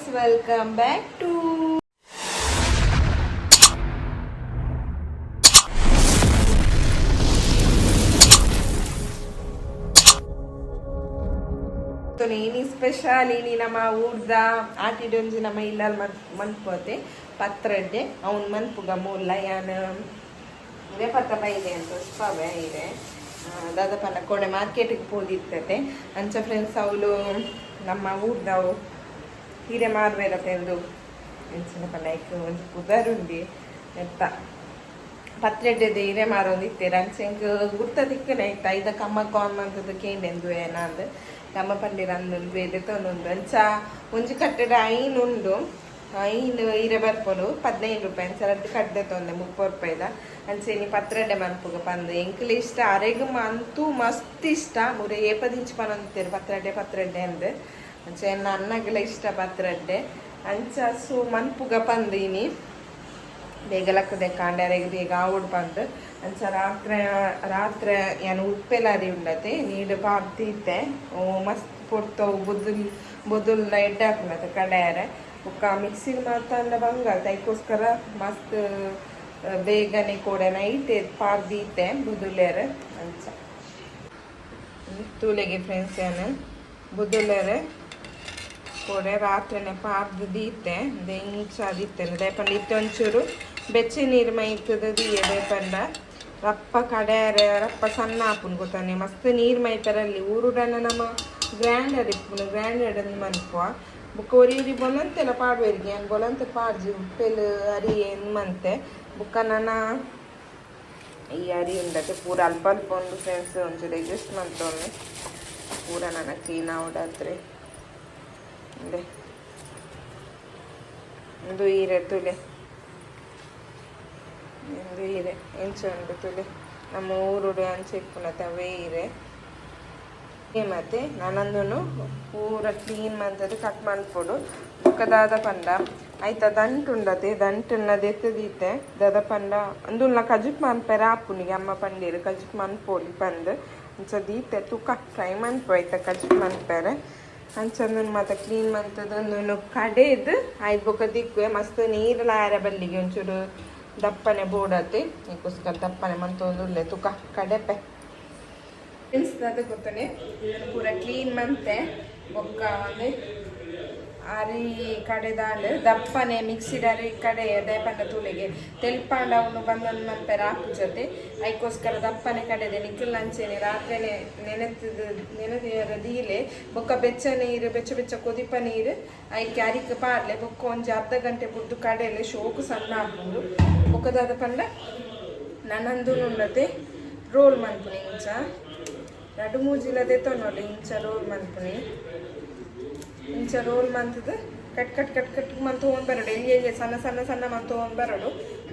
friends, welcome back to ನೇನಿ special ಇನಿ ನಮ್ಮ ಊರ್ದ ಆಟಿಡೊಂಜಿ ನಮ್ಮ ಇಲ್ಲಲ್ ಮನ್ಪೋತೆ ಪತ್ರಡ್ಡೆ ಅವ್ನು ಮನ್ಪುಗ ಮೂಲ ಯಾನ್ ಇವೆ ಪತ್ತ ಬೈದೆ ಅಂತ ಸ್ಪವೆ ಇದೆ ದಾದಪನ ಕೊಡೆ ಮಾರ್ಕೆಟಿಗೆ ಹೋದಿರ್ತದೆ ಅಂಚ ಫ್ರೆಂಡ್ಸ್ ಅವಳು ನಮ್ಮ ಊರ್ದವು ಹೀರೆ ಮಾರ್ಬೇರತ್ತೆಂದು ಎಂಚಿನ ಲೈಕ್ ಒಂದು ಕುದರುಂಡಿ ಎತ್ತ ಪತ್ರೆಡ್ಡೆದು ಹೀರೆ ಮಾರೊಂದಿತ್ತೇರು ಅಂಚೆಂಗೆ ಗುರ್ತ ತಿಕ್ಕನೆ ಇತ್ತ ಐದ ಕಮ್ಮ ಕಾನ್ ಅಂತದ್ದು ಕೇಂಡೆಂದು ಏನಂದು ಕಮ್ಮ ಪಂಡಿರ ಅಂದೊಂದು ಬೇರೆ ತೊಂದೊಂದು ಅಂಚ ಒಂಜಿ ಕಟ್ಟಡ ಐನುಂಡು ಐನು ಹೀರೆ ಬರ್ಪೊಡು 15 ರೂಪಾಯಿ ಅಂಚ ರದ್ದು ಕಡ್ಡೆ ತೊಂದೆ 30 ರೂಪಾಯಿದ ಅಂಚೆನಿ ಪತ್ರಡ್ಡೆ ಮನ್ಪುಗ ಪಂದು ಎಂಕ್ಲೆ ಇಷ್ಟ ಅರೆಗು ಅಂತೂ ಮಸ್ತ್ ಇಷ್ಟ ಮುರೆ ಏಪದಿಂಚು ಪನೊಂದಿತ್ತೇರು ಪತ್ರಡ್ಡೆ ಅಂದು ಅಂಚೆ ಅನ್ನಗೆಲ್ಲ ಇಷ್ಟ ಪತ್ರಡ್ಡೆ ಅಂಚ ಸು ಮನ್ಪುಗ ಪಂದೀನಿ ಬೇಗ ಲಕ್ಕದೆ ಕಾಂಡ್ಯಾರೆಗೆ ಬೇಗ ಆವಡ್ ಪಂದು ಅಂಚ ರಾತ್ರಿ ಏನು ಉಪ್ಪೆಲಾರಿ ಉಂಡತೆ ನೀಡು ಪಾರ್ತೀತೆ ಮಸ್ತ್ ಪೊಡ್ತವು ಬೊದುಲ್ ಎಡ್ಡೆ ಹಾಕೊಂಡತೆ ಕಡೆಯರೆ ಬುಕ್ಕ ಮಿಕ್ಸಿಗೆ ಮಾತಂಡ ಬಂಗಾಲ್ ತೈಕೋಸ್ಕರ ಮಸ್ತ್ ಬೇಗನೆ ಕೂಡ ನೈಟ್ ಪಾರ್ದೀತೆ ಬುದುಲೇರೆ ಅಂಚ ತೂಲೆಗೆ ಫ್ರೆಂಡ್ಸ್ ಏನು ಬುದುಲೇರೆ ಕೊಡೆ ರಾತ್ರಿನೇ ಪಾರ್ದು ದೀತೆ ದೆಂಚ ದಿತ್ತೇನೆ ದಯಪಂಡ ಇತ್ತೊಂಚೂರು ಬೆಚ್ಚ ನೀರು ಮೈತದ ದಿಯೆ ದಯಪಂಡ ರಪ್ಪ ಕಡೆಯರೆ ರಪ್ಪ ಸಣ್ಣ ಹಾಪುನ್ ಗೊತ್ತಾನೆ ಮಸ್ತ್ ನೀರು ಮೈತರಲ್ಲಿ ಊರುಡನ್ನ ನಮ್ಮ ಗ್ರ್ಯಾಂಡರ್ ಇಪ್ಪುನು ಗ್ರ್ಯಾಂಡರ್ ಮನ್ಪುವ ಬುಕ್ಕ ಒರಿ ಬೊಲಂತೆಲ್ಲ ಪಾಡುವರಿಗೆ ಏನು ಬೊಲಂತೆ ಪಾಡ್ಜಿ ಉಪ್ಪೆಲು ಅರಿ ಏನು ಮಂತೆ ಬುಕ್ಕ ನನ್ನ ಈ ಅರಿ ಉಂಡತೆ ಪೂರ ಅಲ್ಪ ಅಲ್ಪ ಒಂದು ಫ್ರೆಂಡ್ಸ್ ಒಂಚೂರು ಅಡ್ಜಸ್ಟ್ ಮಂತೊಮ್ಮೆ ಪೂರ ನನ್ನ ಕ್ಲೀನ್ ಆವಡಾತ್ರೆ ಅದೇ ಒಂದು ಹೀರೆ ತುಲೆ ಒಂದು ಹೀರೆ ಎಂಚ ಉಂಟು ತುಲೆ ನಮ್ಮ ಊರುಡು ಅಂಚೆ ಇಪ್ಪುನತೆ ಅವೇ ಹೀರೆ ಮತ್ತೆ ನಾನಂದನು ಪೂರ ಕ್ಲೀನ್ ಮಂತದ್ದು ಕಟ್ ಮಾಡ್ಕೊಡು ಬುಕ್ಕದಾದ ಪಂಡ ಆಯ್ತಾ ದಂಟು ಉಂಡತೆ ದಂಟನ್ನದು ಎತ್ತದೀತೆ ದಾದ ಪಂಡ ಅಂದುಲ್ನ ಕಜುಕ್ ಮನ್ಪೆರ ಆಪುನಿಗೆ ಅಮ್ಮ ಪಂಡೀರು ಕಜುಕ್ ಮನ್ಪೋಲಿ ಪಂದು ಅಂಚ ದೀತೆ ತುಕ ಫ್ರೈ ಮನ್ಪು ಆಯ್ತಾ ಕಜುಕ್ ಮನ್ಪೆರೆ ಅಂಚಂದು ಮತ್ತೆ ಕ್ಲೀನ್ ಮಂತದೊಂದು ಕಡೆದು ಆಯ್ತು ಬೊಕ್ಕ ದಿಕ್ಕುವೆ ಮಸ್ತ್ ನೀರೆಲ್ಲ ಆರ ಬಲ್ಲಿಗೆ ಒಂಚೂರು ದಪ್ಪನೆ ಬೋಡತ್ತೆ ಈಗೋಸ್ಕರ ದಪ್ಪನೆ ಮಂತೊಂದುಲ್ಲೆ ತುಕ ಕಡೆಪೆ ಅದು ಗೊತ್ತಾನೆ ಇದನ್ನು ಪೂರ ಕ್ಲೀನ್ ಮಂತೆ ಬೊಕ್ಕ ಅಂದರೆ ಅರಿ ಕಡೆದಾಂಡು ದಪ್ಪನೆ ಮಿಕ್ಸಿಡ್ ಅರಿ ಕಡೆ ದಯಪಂಡ ತೂಲೆಗೆ ತೆಲ್ಪಾಂಡ ಅವನು ಬಂದೊಂದು ಮನ್ಪೆರ ಹಾಕು ಜೊತೆ ಅದಕ್ಕೋಸ್ಕರ ದಪ್ಪನೆ ಕಡೆದೆ ನಿಕ್ಕಲ್ ಅಂಚೆನೆ ರಾತ್ರಿನೇ ನೆನೆದ ದೀಲೆ ಬೊಕ್ಕ ಬೆಚ್ಚ ನೀರು ಬೆಚ್ಚ ಕೊದಿಪ ನೀರು ಅದಕ್ಕೆ ಅರಿಕೆ ಪಾಡ್ಲೆ ಬೊಕ್ಕ ಒಂಜಿ ಅರ್ಧ ಗಂಟೆ ಬುದ್ದು ಕಡೆಯಲ್ಲಿ ಶೋಕು ಸಣ್ಣ ಹಾಕುದು ಬೊಕ್ಕದಾದ ಪಂಡ ನನ್ನಂದು ಉಂಡತೆ ರೋಲ್ ಮನ್ಪುನಿ ಇಂಚ 2-3 ಜಿಲ್ಲದೆ ತೊನ್ನೋಡು ಇಂಚ ರೋಲ್ ಮನ್ಪುನಿ ಇಂಚ ರೋಲ್ ಮಂತದ್ದು ಕಟ್ ಮಂತು ಹೋಗಿ ಬರೋಡು ಎಲ್ಲಿ ಸಣ್ಣ ಮಂತು ಹೋಗಿ ಬರೋಡು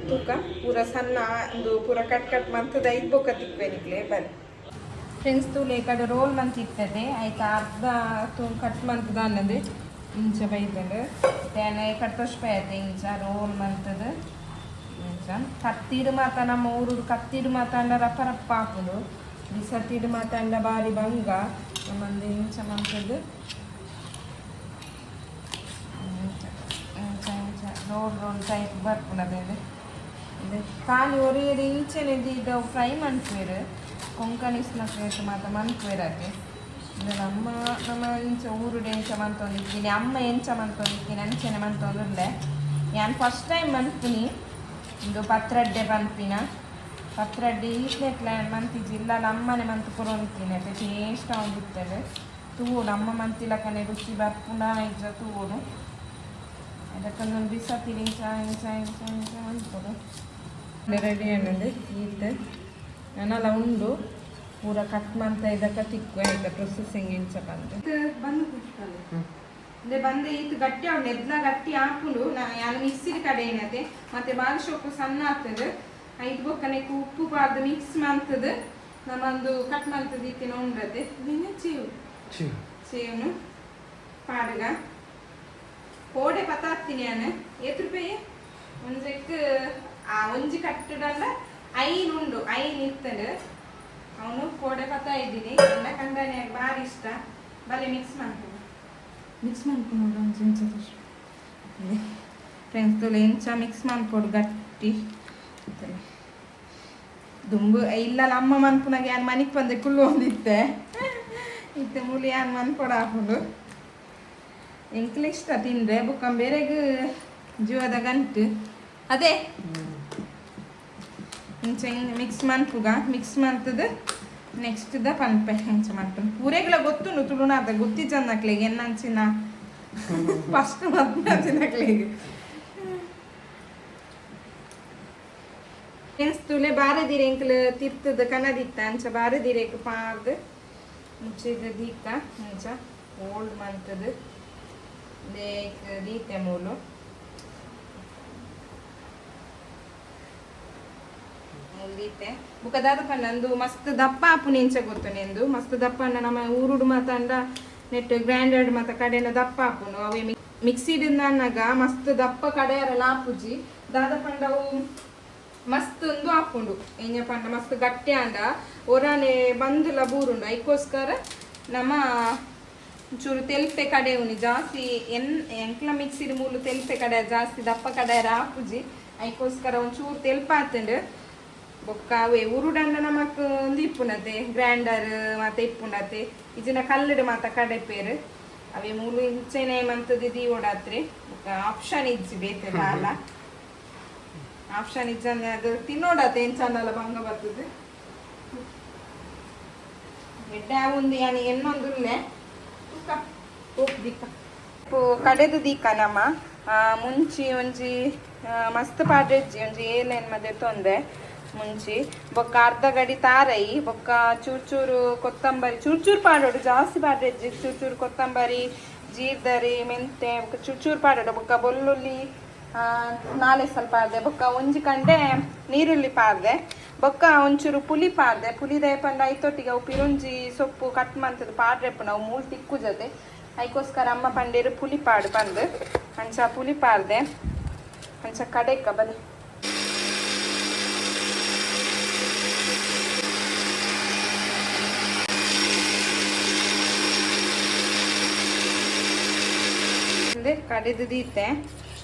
ತೂಕ ಪೂರ ಸಣ್ಣ ಒಂದು ಪೂರ ಕಟ್ ಮಂತದ 5 ಬೊಕ್ಕ ತಿಕ್ಬೇನಿಕ್ಲೆ ಬರೀ ಫ್ರೆಂಡ್ಸ್ ತೂಲೆ ಈ ಕಡೆ ರೋಲ್ ಮಂತ್ ಇರ್ತದೆ ಆಯ್ತಾ ಅರ್ಧ ಕಟ್ ಮಂತದ ಅನ್ನೋದು ಇಂಚ ಬೈದಂಡು ತೇನೆ ಕಟ್ಟೋಷ್ಪೈ ಆಯ್ತು ಇಂಚ ರೋಲ್ ಮಂತದ್ದು ಇಂಚ ಕತ್ತಿಡು ಮಾತ ನಮ್ಮ ಊರು ಕತ್ತಿಡು ಮಾತಾಂಡ ರಪ್ಪ ಹಾಕುದು ಬಿಸತ್ತಿಡು ಮಾತಾಂಡ ಬಾರಿ ಬಂಗ ನಮ್ಮಂದು ಇಂಚ ಮಂತದ್ದು ರೋಲ್ ಟೈಪ್ ಬರ್ಪುನದೆ ಖಾಲಿ ಒರಿಯರು ಇಂಚೆನೆ ಇದು ಫ್ರೈ ಮನ್ಪುವೆರು ಕೊಂಕಣಿ ಸ್ನಾಕ್ಸ್ ಮಾತ ಮನ್ಪುವೆರಕ್ಕೆ ಇದು ನಮ್ಮ ಇಂಚ ಊರುಡೆ ಎಂಚ ಮಂತೊಂದಿದ್ದೀನಿ ಅಮ್ಮ ಎಂಚ ಮಂತೊಂದಿದ್ದೀನಿ ಅಂಚೆನೆ ಮಂತೊಂದುಲ್ಲೆ ನಾನು ಫಸ್ಟ್ ಟೈಮ್ ಮನ್ಪುನಿ ಇದು ಪತ್ರಡ್ಡೆ ಪನ್ಪಿನ ಪತ್ರಡ್ಡೆ ಈಸ್ನೆಟ್ಲ ಮಂತಿ ಜಿಲ್ಲ ಅಮ್ಮನೆ ಮಂತು ಕೊರೊಂದಿದ್ದೀನಿ ಅದೇ ಟೇಸ್ಟ್ ಆಗಿರ್ತದೆ ತೂಡು ಅಮ್ಮ ಮಂತಿಲಕನೆ ರುಚಿ ಬರ್ಪುನ ಇಜ್ಜ ತೂಡು ಅದಕ್ಕೊಂದೊಂದು ಬಿಸತ್ತೀನಿ ಇಂಚ ಅಂದ್ಕೊಡು ರೆಡಿ ಅನ್ನೋದು ಈತ ನಾನೆಲ್ಲ ಉಂಡು ಪೂರ ಕಟ್ ಮಾಡ್ತ ಇದಕ್ಕೆ ತಿಕ್ಕು ಆಯ್ತಾ ಪ್ರೊಸೆಸಿಂಗ್ ಇಂಚ ಬಂದು ಅಂದರೆ ಬಂದು ಈತ ಗಟ್ಟಿ ಅವನು ಎದ್ಲ ಗಟ್ಟಿ ಹಾಕೊಂಡು ನಾನು ಮಿಕ್ಸಿದ ಕಡೆ ಏನತೆ ಮತ್ತು ಬಾಲ್ ಶೋಕು ಸಣ್ಣ ಆಗ್ತದೆ 5 ಬೊಕ್ಕನೆ ಉಪ್ಪು ಪಾರ್ದು ಮಿಕ್ಸ್ ಮಾಡ್ತದೆ ನಮ್ಮೊಂದು ಕಟ್ ಮಾಡ್ತದೆ ಈತಿನ ಉಂಡದೆ ಇದನ್ನ ಚೇವನು ಪಾಡ್ಗ ಕೋಡೆ ಪತ್ತಾಗ್ತೀನಿ ನಾನು 8 ರೂಪಾಯಿ ಒಂದಕ್ಕೆ ಒಂಜಿ ಕಟ್ಟಡಲ್ಲ 5 ಉಂಡು 5 ಇರ್ತದೆ ಅವನು ಕೋಡೆ ಪತ್ತ ಇದ್ದೀನಿ ಎಲ್ಲ ಕಂಡನೆ ಭಾರಿ ಇಷ್ಟ ಬಲೆ ಮಿಕ್ಸ್ ಮಾಡ್ಕೊಂಡು ಒಂದು ಫ್ರೆಂಡ್ಸ್ ತುಳು ಎಂಚ ಮಿಕ್ಸ್ ಮಾಡ್ಕೊಡು ಗಟ್ಟಿ ದುಂಬು ಇಲ್ಲಲ್ಲ ಅಮ್ಮ ಮನ್ಪುನಾಗ ಯಾನ್ ಮನಿಗೆ ಬಂದೆ ಕುಳ್ಳು ಒಂದಿತ್ತೆ ಇತ್ತೆ ಮುಲಿ ಯಾನ್ ಮನ್ಕೊಡ ಹಾಕೊಂಡು ಎಂಕ್ಲ ಇಷ್ಟ ತಿಂದ್ರೆ ಬುಕ್ಕ ಬೇರೆಗೆ ಜೀವದ ಗಂಟು ಅದೇ ಇಂಚ ಮಿಕ್ಸ್ ಮನ್ಪುಗ ಮಿಕ್ಸ್ ಮಾಡ್ತದ ನೆಕ್ಸ್ಟ್ ದ ಪನ್ಪೆ ಹೆಂಚ ಮಾಡ್ತಾನೆ ಪೂರೆಗಳ ಗೊತ್ತುಂಡು ತುಳುನಾದ ಗೊತ್ತಿ ಚಂದಕ್ಲಿಗೆ ಎನ್ನಂಚಿನ ಫಸ್ಟ್ ಮತ್ತಿನಕ್ಲಿಗೆ ಫ್ರೆಂಡ್ಸ್ ತುಲೆ ಬಾರದಿರೆ ಎಂಕ್ಲ ತಿರ್ತದ ಕನದಿತ್ತ ಅಂಚ ಬಾರದಿರೇಕ ಪಾರ್ದು ಮುಚ್ಚಿದ ದೀಕ ಅಂಚ ಓಲ್ಡ್ ಮಂತದ ದೇಕ್ ದೀತೆ ಮೂಲು ದೀತೆ ಬುಕ್ಕ ದಾದ ಪಂಡ ಅಂದು ಮಸ್ತ್ ದಪ್ಪ ಆಪುನಿ ಇಂಚ ಗೊತ್ತು ನೆಂದು ಮಸ್ತ್ ದಪ್ಪ ಅಂಡ ನಮ್ಮ ಊರುಡು ಮಾತಂಡ ನೆಟ್ ಗ್ರ್ಯಾಂಡೆಡ್ ಮಾತ ಕಡೆನ ದಪ್ಪ ಆಪುನು ಅವೇ ಮಿಕ್ಸಿಡ್ ಅನ್ನಗ ಮಸ್ತ್ ದಪ್ಪ ಕಡೆಯರಲ್ಲ ಆಪುಜಿ ದಾದ ಪಂಡ ಅವು ಮಸ್ತ್ ಒಂದು ಹಾಕೊಂಡು ಎಂಜ ಪಂಡ ಮಸ್ತ್ ಗಟ್ಟಿ ಅಂಡ ಒರಾನೆ ಬಂದುಲ ಬೂರುಂಡು ಐಕೋಸ್ಕರ ನಮ್ಮ ಚೂರು ತೆಲ್ಪೆ ಕಡೆ ಉನಿ ಜಾಸ್ತಿ ಎಂಕ್ಲ ಮಿಕ್ಸಿಡ್ ಮೂಲು ತೆಲ್ಪೆ ಕಡೆ ಜಾಸ್ತಿ ದಪ್ಪ ಕಡೆ ಹಾಪುಜಿ ಐಕೋಸ್ಕರ ಒಂಚೂರು ತೆಲ್ಪ ಆತಂಡು ಬೊಕ್ಕ ಅವೇ ಉರುಡಂಡ ನಮಕ್ ಒಂದು ಇಪ್ಪುನತೆ ಗ್ರೈಂಡರ್ ಮತ್ತೆ ಇಪ್ಪುಂಡತೆ ಇಜಿನ ಕಲ್ಲಡು ಮಾತ ಕಡೆ ಪೇರು ಅವೇ ಮೂಲು ಇಂಚೆನೆ ಮಂತದ ದಿ ಓಡಾತ್ರಿ ಬೊಕ್ಕ ಆಪ್ಷನ್ ಇಜ್ಜಿ ಬೇತೆ ಬಾಲ ಆಪ್ಷನ್ ಇಜ್ಜಂದ ಅದು ತಿನ್ನೋಡತ್ತೆ ಏನ್ ಚಂದಲ್ಲ ಭಂಗ ಬರ್ತದೆ ಎಡ್ಡೆ ಒಂದು ಯಾನಿ ಎನ್ನೊಂದುಲ್ಲೆ ತೂಕ ಹೋಪ್ ದಿಕ್ಕ ಕಡೆದು ದೀಕ ನಮ್ಮ ಮುಂಚಿ ಒಂಜಿ ಮಸ್ತ್ ಪಾಡ್ರೆಜ್ಜಿ ಒಂಜಿ ಏನೇನ್ ಮಧ್ಯೆ ತೊಂದ್ರೆ ಮುಂಚಿ ಬೊಕ್ಕ ಅರ್ಧ ಗಡಿ ತಾರೈ ಬೊಕ್ಕ ಚೂರು ಕೊತ್ತಂಬರಿ ಚೂರು ಪಾಡೋಡು ಜಾಸ್ತಿ ಪಾಡ್ರೆಜ್ಜಿ ಚೂರು ಕೊತ್ತಂಬರಿ ಜೀರ್ದರಿ ಮೆಂತೆ ಬೊಕ್ಕ ಚೂರು ಪಾಡೋಡು ಬೊಕ್ಕ ಬೆಳ್ಳುಳ್ಳಿ ನಾಳೆ ಸ್ವಲ್ಪ ಪಾರ್ದೆ ಬೊಕ್ಕ ಒಂಜಿ ಕಂಡೆ ನೀರುಳ್ಳಿ ಪಾರ್ದೆ ಬೊಕ್ಕ ಒಂಚೂರು ಪುಲಿ ಪಾರ್ದೆ ಪುಲಿದ ಪಂಡ ಐತೊಟ್ಟಿಗೆ ಅವು ಪಿರುಂಜಿ ಸೊಪ್ಪು ಕಟ್ ಮಾಡ್ತದೆ ಪಾಡ್ರೆಪ್ಪು ನಾವು ಮೂಳು ತಿಕ್ಕು ಜೊತೆ ಅದಕ್ಕೋಸ್ಕರ ಅಮ್ಮ ಪಂಡೇರು ಪುಲಿ ಪಾಡು ಬಂದು ಅಂಚ ಪುಲಿ ಪಾರ್ದೆ ಅಂಚ ಕಡೆಕ ಬಲಿ ಕಡೆದು ದೀತೆ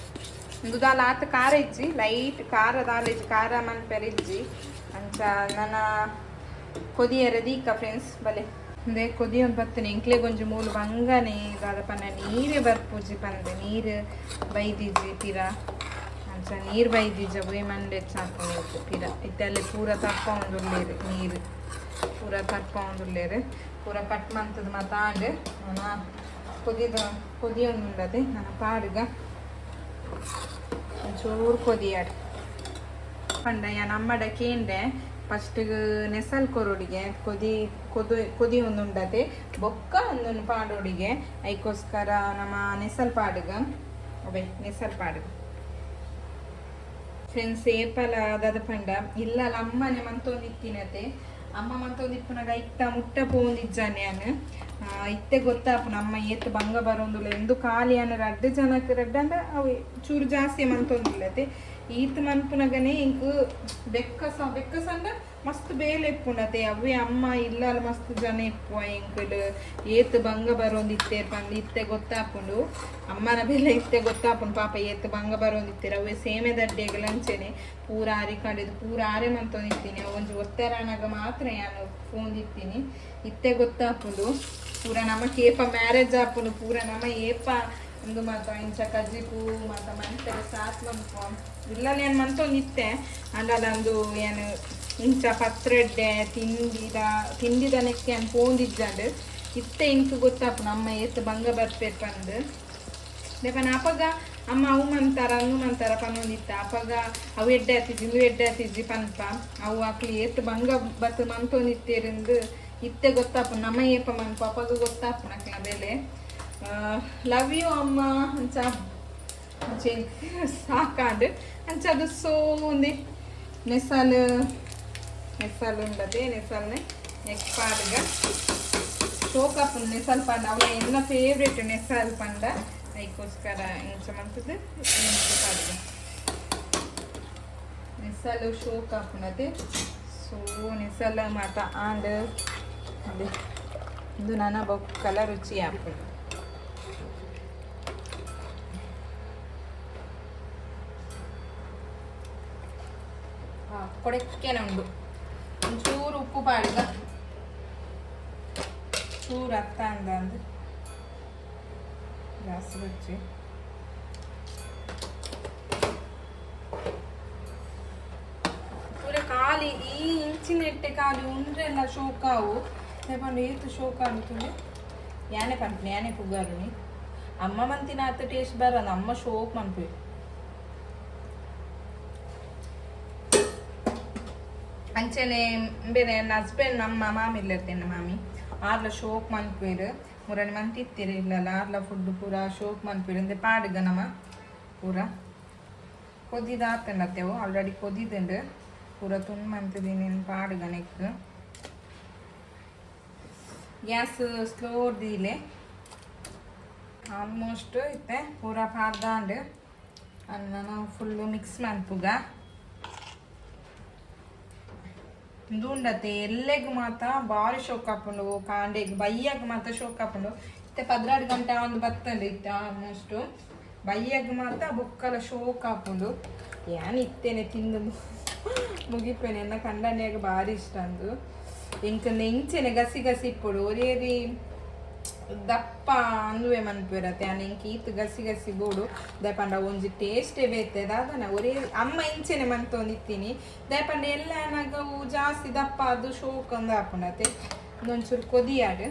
ಒಂದು ದಾಲ ಆತ ಖಾರ ಇಜ್ಜಿ ಲೈಟ್ ಖಾರ ದಾಲ ಇಜ್ಜಿ ಖಾರ ಮನ್ಪೆರಿಜ್ಜಿ ಅಂಚ ನನ್ನ ಕೊದಿಯರ ದೀಕ ಫ್ರೆಂಡ್ಸ್ ಬಲೆ ಅಂದೆ ಕೊದಿಯೊಂದು ಬರ್ತೇನೆ ಇಂಕ್ಲೆ ಗೊಂಜಿ ಮೂಲು ಬಂಗನೆ ದಾದ ಪನ್ನ ನೀರೇ ಬರ್ಪೂಜಿ ಬಂದೆ ನೀರು ಬೈದಿಜ್ಜಿ ಪಿರ ಅಂಚ ನೀರು ಬೈದಿಜ್ಜ ಬೊಯ್ ಮಂಡೆ ಚಾಕು ಪಿರ ಇತ್ತಲ್ಲಿ ಪೂರ ತಪ್ಪ ಒಂದುಳ್ಳೇರು ನೀರು ಪೂರ ತಪ್ಪ ಒಂದುಳ್ಳೇರು ಪೂರ ಕಟ್ ಮಂತದ ಮಾತಾಂಡು ನಾನು ಕೊದಿಯೊಂದುಂಡದೆ ನನ್ನ ಪಾಡುಗ ಒಂಚೂರು ಕೊದಿಯಾಡು ಪಂಡ ನಮ್ಮಡ ಕೇಂಡೆ ಫಸ್ಟ್ ನೆಸಲ್ ಕೊರೋಡಿಗೆ ಕೊದಿ ಒಂದುಂಡದೆ ಬೊಕ್ಕ ಒಂದೊಂದು ಪಾಡೋಡಿಗೆ ಅದಕ್ಕೋಸ್ಕರ ನಮ್ಮ ನೆಸಲ್ ಪಾಡುಗ ಅವೇ ನೆಸಲ್ ಪಾಡುಗ ಫ್ರೆಂಡ್ಸ್ ಏಪಲ ಅದಾದ ಪಂಡ ಇಲ್ಲ ಅಮ್ಮನೆ ಮಂತೊಂದಿತ್ತಿನತೆ ಅಮ್ಮ ಮಂತೊಂದಿಪ್ಪನಾಗ ಇತ್ತ ಮುಟ್ಟ ಪೋಂದಿಜ್ಜಾನೆ ನಾನು ಇತ್ತೆ ಗೊತ್ತಾಪುನ ಅಮ್ಮ ಏತ್ ಬಂಗ ಬರೋಂದುಲ್ಲ ಎಂದು ಖಾಲಿ ಅನ್ನ ರಡ್ಡು ಜನಕ್ಕೆ ರಡ್ಡ ಅಂದ್ರೆ ಅವು ಚೂರು ಜಾಸ್ತಿ ಮಂತೊಂದಿಲ್ಲತೆ ಈತ್ ಮನ್ಪುನಗನೆ ಇಂಕ್ ಬೆಕ್ಕಸಂಡ ಮಸ್ತ್ ಬೇಲೆ ಇಪ್ಪುಂಡತೆ ಅವೇ ಅಮ್ಮ ಇಲ್ಲ ಮಸ್ತ್ ಜನ ಇಪ್ಪುವ ಇಂಕಲ್ ಏತ್ ಬಂಗ ಬರೋಂದಿತ್ತೆ ಪಂದ್ ಇತ್ತೆ ಗೊತ್ತಾಪುಂಡು ಅಮ್ಮನ ಬೆಲೆ ಇತ್ತೆ ಗೊತ್ತಾಪುಂಡು ಪಾಪ ಏತ್ ಬಂಗ ಬರೋಂದಿತ್ತೀರ ಅವೇ ಸೇಮೆ ದಡ್ಡೆಗೆ ಲಂಚೆನೆ ಪೂರ ಆರಿ ಕಡೆದು ಪೂರ ಆರೆ ಮಂತೊಂದಿತ್ತೀನಿ ಒಂಜಿ ಒತ್ತೆರಾನಾಗ ಮಾತ್ರ ನಾನು ಫೋನ್ದಿತ್ತೀನಿ ಇತ್ತೆ ಗೊತ್ತಾಪುಂಡು ಪೂರ ನಮ್ಮ ಕೇಪ ಮ್ಯಾರೇಜ್ ಆಪುಂಡು ಪೂರ ನಮ್ಮ ಏಪ ಒಂದು ಮಾತ ಇಂಚ ಕಜ್ಜಿಪು ಮತ್ತು ಮಂತರ ಸಾತ್ ಮಂಪ ಇಲ್ಲಲ್ಲಿ ಏನು ಮಂತೊಂದಿತ್ತೆ ಅಂದಂದು ಏನು ಇಂಚ ಪತ್ರೆಡ್ಡೆ ತಿಂದಿದ ನೆಕ್ಕೆ ಏನು ಪೋಂದಿಜ್ಜಂಡು ಇತ್ತೆ ಇಂಕು ಗೊತ್ತಾಪು ನಮ್ಮ ಏತ್ ಬಂಗ ಬರ್ಪೇರ್ ಪಂದು ದೇಪನ ಅಪಗ ಅಮ್ಮ ಅವು ಮಂತಾರ ಅಂದು ಮಂತಾರ ಪನ್ನೊಂದಿತ್ತ ಅಪಗ ಅವು ಎಡ್ಡೆ ಹತ್ತಿಜ್ಜಿ ಇವು ಎಡ್ಡೆ ಹತ್ತಿಜ್ಜಿ ಪನ್ಪ ಅವು ಆಕ್ಲಿ ಏತ್ ಬಂಗ ಬತ್ತು ಮಂತೊಂದಿತ್ತೇರಿಂದು ಇತ್ತೆ ಗೊತ್ತಾಪು ನಮ್ಮ ಏಪ ಮನ್ಪ ಅಪಗ ಗೊತ್ತಾಪು ನಕ್ಲ ಬೆಲೆ ಲವ್ ಯು ಅಮ್ಮ ಅಂಚ ಸಾಕಾಂಡು ಅಂಚ ಅದು ಸೋಂದಿ ನೆಸಲು ఉండదు నెసల్ని నెక్స్ట్ పాడుగా ಶೋಕಾಪು ನೆಸಲ್ ಪಂಡ ಅವಳ ಎಲ್ಲ ಫೇವ್ರೇಟ್ ನೆಸಲ್ ಪಂಡ ಅದಕ್ಕೋಸ್ಕರ ಇಂಚಮಂತದ್ದು ಪಾಡುಗ ನೆಸಲು ಶೋಕಾಪುನದೆ ಸೊ ನೆಸಲ್ ಮಾತ ಆಂಡ್ ಇದು ನನ್ನ ಬೊಕ್ಕಲ ರುಚಿ ಆಪು ಕೊಡಕ್ಕೇನೆ ಉಂಡು ಒಂಚೂರು ಉಪ್ಪು ಪಾಡಿದ ಚೂರು ಅತ್ತ ಅಂದು ಜಾಸ್ತಿ ಬಚ್ಚಿ ಪೂರ ಖಾಲಿ ಈ ಇಂಚಿನ ಎಟ್ಟೆ ಖಾಲಿ ಉಂಡ್ರೆಲ್ಲ ಶೋಕಾವು ಪಂಡು ಏತು ಶೋಕಾಲು ತುಳಿ ಯಾನೆ ಪಂಪು ಯಾನೆ ಪುಗಾರುನಿ ಅಮ್ಮ ಮಂತಿನ ಅತ್ತ ಟೇಸ್ಟ್ ಬರಲ್ಲ ಅಮ್ಮ ಶೋಕ್ ಮನ್ಪು ಅಂಚನೆ ಬೇರೆ ನನ್ನ ಹಸ್ಬೆಂಡ್ ನಮ್ಮ ಮಾಮಿ ಇಲ್ಲರ್ತೇನೆ ಮಾಮಿ ಆರ್ಲ ಶೋಕ್ ಮನ್ಪೇರು ಮುರನಿ ಮಂತ್ ಇತ್ತೀರಿ ಇಲ್ಲಲ್ಲ ಆರ್ಲ ಫುಡ್ ಪೂರ ಶೋಕ್ ಮನ್ಪೇರು ಅಂದ್ರೆ ಪಾಡ್ಗ ನಮ್ಮ ಪೂರ ಕೊದಿದಾತಂಡತ್ತೇವು ಆಲ್ರೆಡಿ ಕೊದಿದುಂಡು ಪೂರ ತುಂಬ ಮಂತದೀನಿ ಪಾಡ್ಗ ನೆಕ್ ಗ್ಯಾಸ್ ಸ್ಲೋ ದೀಲೆ ಆಲ್ಮೋಸ್ಟ್ ಇತ್ತೆ ಪೂರ ಪಾಡ್ದಾಂಡು ನಾನು ಫುಲ್ಲು ಮಿಕ್ಸ್ ಮನ್ಪುಗ ದುಂಡತೆ ಎಲ್ಲೆಗ್ ಮಾತ ಬಾರಿ ಶೋಕ್ ಹಾಕೊಂಡು ಕಾಂಡೆಗ್ ಬಯ್ಯಾಗ ಮಾತ ಶೋಕ್ ಹಾಕೊಂಡು ಇತ್ತೆ 16 ಗಂಟೆ ಒಂದು ಬತ್ತಂಡು ಇತ್ತೆ ಆಲ್ಮೋಸ್ಟ್ ಬಯ್ಯಾಗ ಮಾತ ಬೊಕ್ಕಲ ಶೋಕ್ ಹಾಕೊಂಡು ಏನ್ ಇತ್ತೇನೆ ತಿಂದು ಮುಗಿಪೇನೆ ಎನ್ನ ಕಂಡನ್ಯಾಗ ಭಾರಿ ಇಷ್ಟ ಅಂದು ಎಂಕ ನೆಂಚೆನೆ ಗಸಿ ಗಸಿ ಇಪ್ಪಡು ಒರೇರಿ ದಪ್ಪ ಅಂದುವೆ ಮನ್ಪಿರತ್ತೆ ನೆಂಕಿ ಈತ್ ಗಸಿ ಗಸಿ ಬೋಡು ದಯಪಂಡ ಒಂಜಿ ಟೇಸ್ಟೇ ಬೇತೆ ದಾದನ ಒರೇ ಅಮ್ಮ ಇಂಚೆನೆ ಮಂತೊಂದಿತ್ತೀನಿ ದಯಪಂಡ ಎಲ್ಲ ನಗವು ಜಾಸ್ತಿ ದಪ್ಪ ಅದು ಶೋಕ್ ಅಂದು ಹಾಕೊಂಡತೆ ಒಂಚೂರು ಕೊದಿಯಾಡು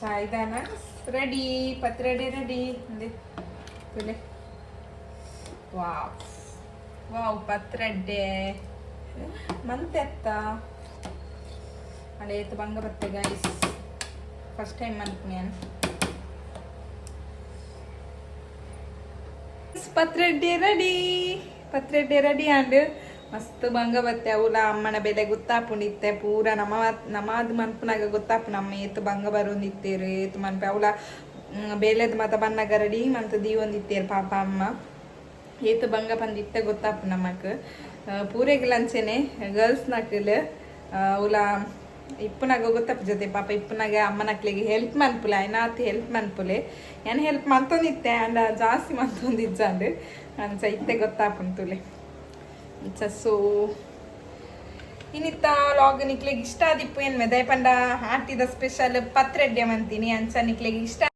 ಚಾಯ್ದಾನ ರೆಡಿ ಪತ್ರಡೆ ರೆಡಿ ಅಂದೆ ತುಲೆ ವಾವ್ ವಾವ್ ಪತ್ರಡ್ಡೆ ಮಂತೆತ್ತ ಅಲ್ಲೇ ಏತು ಬಂಗ ಬತ್ತೆ ಗೈಸ್ ಫಸ್ಟ್ ಟೈಮ್ ಮನ್ಪುಣ್ಯಾನ್ ಪತ್ರಡ್ಡೆ ರೆಡಿ ಅಂಡ್ ಮಸ್ತ್ ಬಂಗ ಬತ್ತೆ ಅವಲ ಅಮ್ಮನ ಬೆಲೆ ಗೊತ್ತಾಪುಂಡಿತ್ತೆ ಪೂರ ನಮಾದ್ ಮನ್ಪುನಾಗ ಗೊತ್ತಾಪು ನಮ್ಮ ಏತು ಬಂಗ ಬರೋಂದಿತ್ತೇರು ಏತು ಮನ್ಪೆ ಅವಲ ಬೇಲೆದ ಮತ ಬನ್ನಗ ರೆಡಿ ಮಂತ ದೀವೊಂದಿತ್ತೇರು ಪಾಪ ಅಮ್ಮ ಏತು ಬಂಗ ಬಂದಿತ್ತೆ ಗೊತ್ತಾಪು ನಮಕ್ ಪೂರೆಗೆ ಲಂಚೆನೆ ಗರ್ಲ್ಸ್ ನಕಲ್ ಅವಲ ಇಪ್ಪನಾಗ ಗೊತ್ತಪ್ಪ ಜೊತೆ ಪಾಪ ಇಪ್ಪನಾಗ ಅಮ್ಮನಕ್ಲಿಗೆ ಹೆಲ್ಪ್ ಮನ್ಪುಲೆ ಆಯ್ನಾತ್ ಹೆಲ್ಪ್ ಮನ್ಪುಲೆ ಏನು ಹೆಲ್ಪ್ ಮಂತೊಂದಿತ್ತೆ ಅಂಡ ಜಾಸ್ತಿ ಮಂತೊಂದಿಜ್ಜಂಡು ಅಂಚ ಇತ್ತೆ ಗೊತ್ತಾಪುಂತುಲೆ ಅಂಚ ಸೊ ಇನ್ನಿತ್ತ ಲಾಗ್ ನಿಕ್ಲೆಗೆ ಇಷ್ಟ ಆದಿಪ್ಪು ಏನು ಮೆದಯ ಪಂಡ ಹಾಟಿದ ಸ್ಪೆಷಲ್ ಪತ್ರಡ್ಡೆ ಮಂತೀನಿ ಅಂಚ ನಿಕ್ಲೆಗೆ ಇಷ್ಟ